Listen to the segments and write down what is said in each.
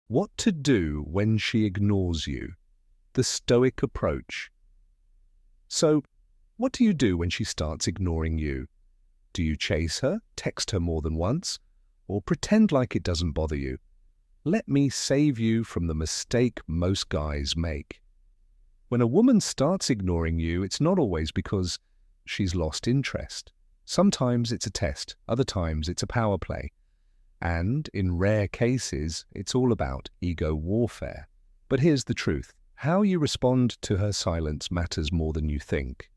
What to do when she ignores you. The Stoic approach. So, what do you do when she starts ignoring you? Do you chase her, text her more than once, or pretend like it doesn't bother you? Let me save you from the mistake most guys make. When a woman starts ignoring you, it's not always because she's lost interest. Sometimes it's a test, other times it's a power play. And, in rare cases, it's all about ego warfare. But here's the truth. How you respond to her silence matters more than you think.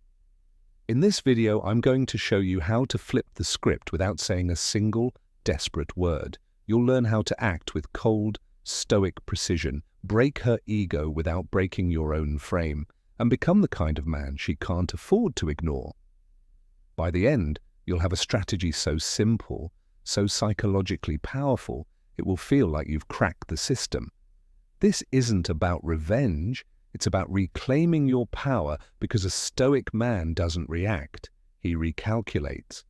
In this video, I'm going to show you how to flip the script without saying a single, desperate word. You'll learn how to act with cold, stoic precision, break her ego without breaking your own frame, and become the kind of man she can't afford to ignore. By the end, you'll have a strategy so simple, so psychologically powerful, it will feel like you've cracked the system. This isn't about revenge, it's about reclaiming your power, because a stoic man doesn't react, he recalculates.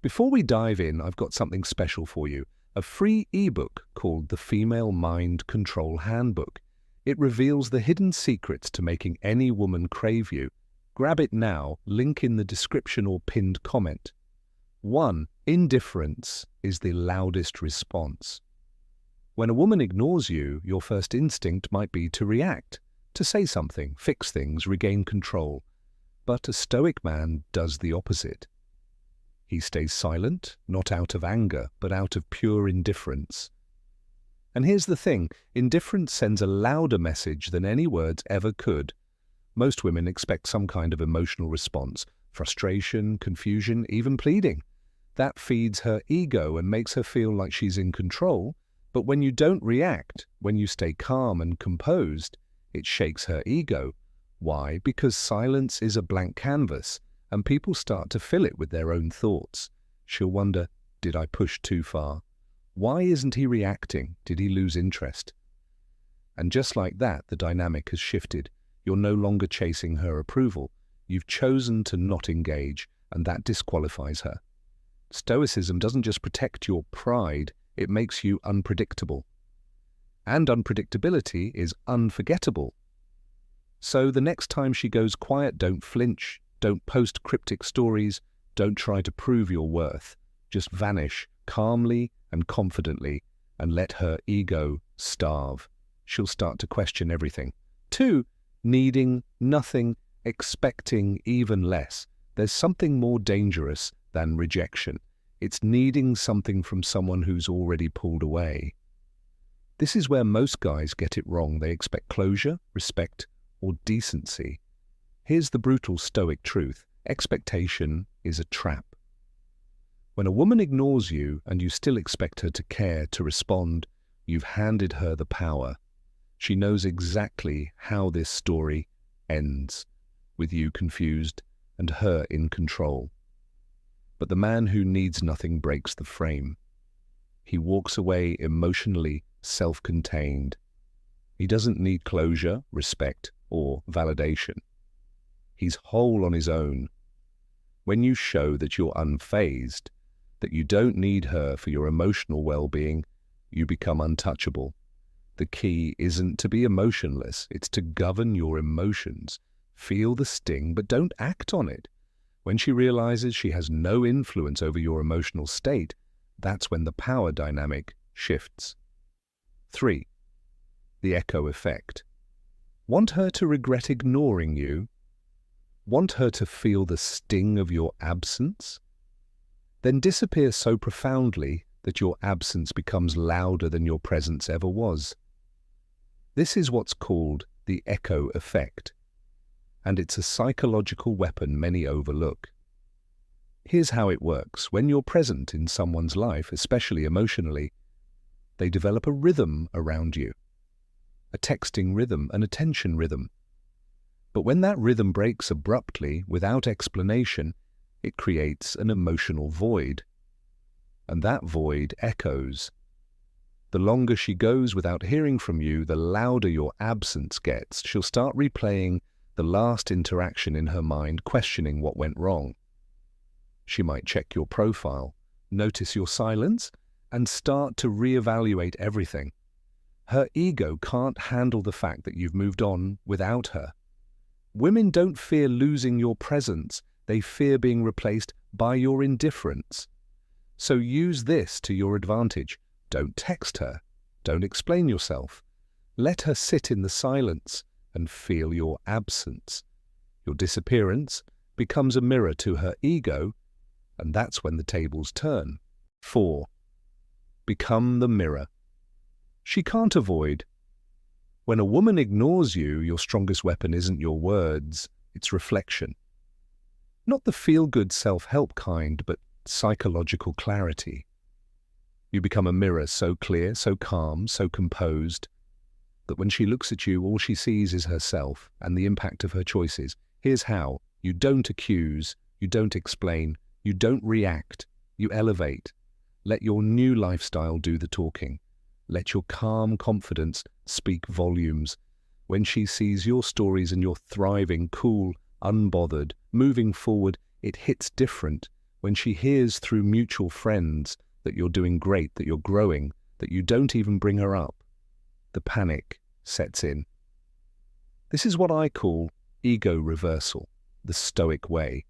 Before we dive in, I've got something special for you, a free ebook called The Female Mind Control Handbook. It reveals the hidden secrets to making any woman crave you. Grab it now, link in the description or pinned comment. 1. Indifference is the loudest response. When a woman ignores you, your first instinct might be to react, to say something, fix things, regain control. But a stoic man does the opposite. He stays silent, not out of anger, but out of pure indifference. And here's the thing, indifference sends a louder message than any words ever could. Most women expect some kind of emotional response, frustration, confusion, even pleading. That feeds her ego and makes her feel like she's in control. But when you don't react, when you stay calm and composed, it shakes her ego. Why? Because silence is a blank canvas, and people start to fill it with their own thoughts. She'll wonder, did I push too far? Why isn't he reacting? Did he lose interest? And just like that, the dynamic has shifted. You're no longer chasing her approval. You've chosen to not engage, and that disqualifies her. Stoicism doesn't just protect your pride, it makes you unpredictable. And unpredictability is unforgettable. So the next time she goes quiet, don't flinch, don't post cryptic stories, don't try to prove your worth. Just vanish calmly and confidently and let her ego starve. She'll start to question everything. 2. Needing nothing, expecting even less. There's something more dangerous than rejection. It's needing something from someone who's already pulled away. This is where most guys get it wrong. They expect closure, respect, or decency. Here's the brutal stoic truth. Expectation is a trap. When a woman ignores you and you still expect her to care, to respond, you've handed her the power. She knows exactly how this story ends, with you confused and her in control. But the man who needs nothing breaks the frame. He walks away emotionally self-contained. He doesn't need closure, respect, or validation. He's whole on his own. When you show that you're unfazed, that you don't need her for your emotional well-being, you become untouchable. The key isn't to be emotionless, it's to govern your emotions. Feel the sting, but don't act on it. When she realizes she has no influence over your emotional state, that's when the power dynamic shifts. 3. The echo effect. Want her to regret ignoring you? Want her to feel the sting of your absence? Then disappear so profoundly that your absence becomes louder than your presence ever was. This is what's called the echo effect, and it's a psychological weapon many overlook. Here's how it works. When you're present in someone's life, especially emotionally, they develop a rhythm around you, a texting rhythm, an attention rhythm. But when that rhythm breaks abruptly, without explanation, it creates an emotional void. And that void echoes. The longer she goes without hearing from you, the louder your absence gets. She'll start replaying the last interaction in her mind, questioning what went wrong. She might check your profile, notice your silence, and start to reevaluate everything. Her ego can't handle the fact that you've moved on without her. Women don't fear losing your presence, they fear being replaced by your indifference. So use this to your advantage. Don't text her. Don't explain yourself. Let her sit in the silence and feel your absence. Your disappearance becomes a mirror to her ego, and that's when the tables turn. 4. Become the mirror. She can't avoid. When a woman ignores you, your strongest weapon isn't your words, it's reflection. Not the feel-good self-help kind, but psychological clarity. You become a mirror so clear, so calm, so composed, that when she looks at you, all she sees is herself and the impact of her choices. Here's how. You don't accuse, you don't explain, you don't react, you elevate. Let your new lifestyle do the talking. Let your calm confidence speak volumes. When she sees your stories and you're thriving, cool, unbothered, moving forward, it hits different. When she hears through mutual friends that you're doing great, that you're growing, that you don't even bring her up, the panic sets in. This is what I call ego reversal, the Stoic way.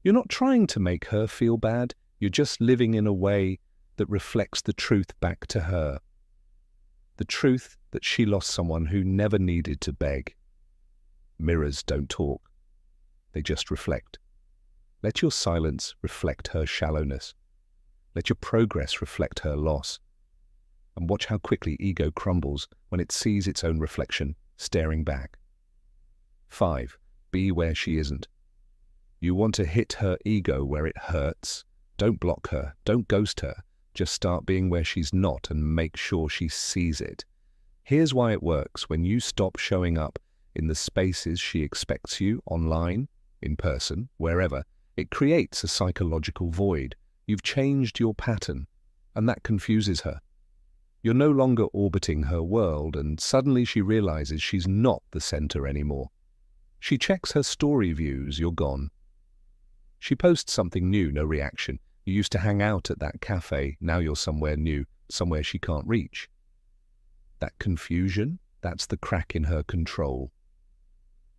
You're not trying to make her feel bad, you're just living in a way that reflects the truth back to her. The truth that she lost someone who never needed to beg. Mirrors don't talk, they just reflect. Let your silence reflect her shallowness. Let your progress reflect her loss. And watch how quickly ego crumbles when it sees its own reflection staring back. 5. Be where she isn't. You want to hit her ego where it hurts. Don't block her, don't ghost her. Just start being where she's not and make sure she sees it. Here's why it works. When you stop showing up in the spaces she expects you, online, in person, wherever, it creates a psychological void. You've changed your pattern, and that confuses her. You're no longer orbiting her world, and suddenly she realizes she's not the center anymore. She checks her story views, you're gone. She posts something new, no reaction. You used to hang out at that cafe, now you're somewhere new, somewhere she can't reach. That confusion, that's the crack in her control.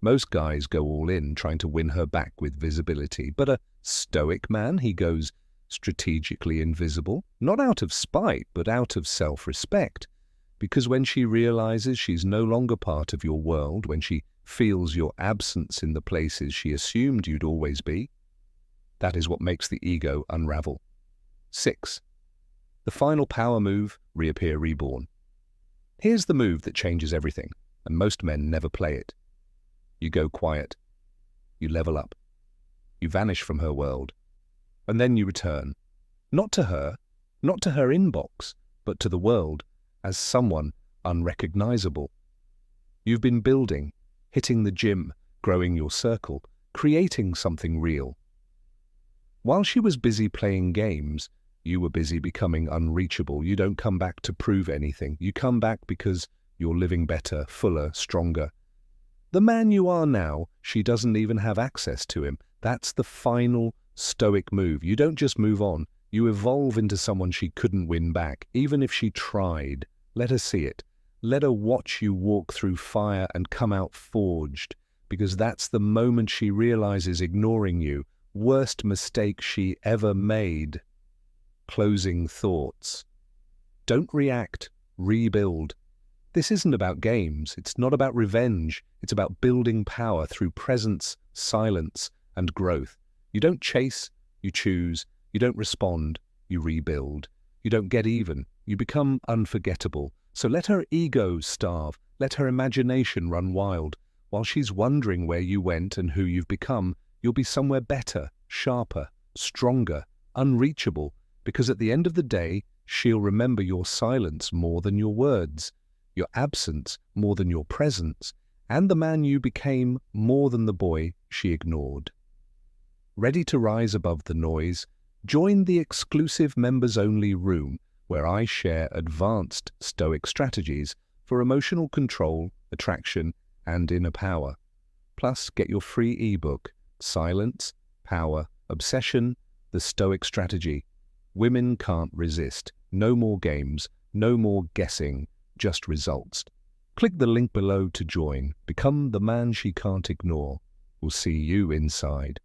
Most guys go all in, trying to win her back with visibility, but a Stoic man, he goes strategically invisible, not out of spite, but out of self-respect. Because when she realizes she's no longer part of your world, when she feels your absence in the places she assumed you'd always be, that is what makes the ego unravel. 6. The final power move, reappear reborn. Here's the move that changes everything, and most men never play it. You go quiet. You level up. You vanish from her world. And then you return. Not to her inbox, but to the world as someone unrecognizable. You've been building, hitting the gym, growing your circle, creating something real. While she was busy playing games, you were busy becoming unreachable. You don't come back to prove anything. You come back because you're living better, fuller, stronger. The man you are now, she doesn't even have access to him. That's the final Stoic move. You don't just move on. You evolve into someone she couldn't win back, even if she tried. Let her see it. Let her watch you walk through fire and come out forged, because that's the moment she realizes ignoring you. Worst mistake she ever made. Closing thoughts. Don't react. Rebuild. This isn't about games. It's not about revenge. It's about building power through presence, silence, and growth. You don't chase, you choose. You don't respond, you rebuild. You don't get even, you become unforgettable. So let her ego starve, let her imagination run wild. While she's wondering where you went and who you've become, you'll be somewhere better, sharper, stronger, unreachable, because at the end of the day, she'll remember your silence more than your words, your absence more than your presence, and the man you became more than the boy she ignored. Ready to rise above the noise? Join the exclusive members-only room where I share advanced Stoic strategies for emotional control, attraction, and inner power. Plus, get your free ebook, Silence, Power, Obsession, The Stoic Strategy. Women can't resist. No more games, no more guessing, just results. Click the link below to join. Become the man she can't ignore. We'll see you inside.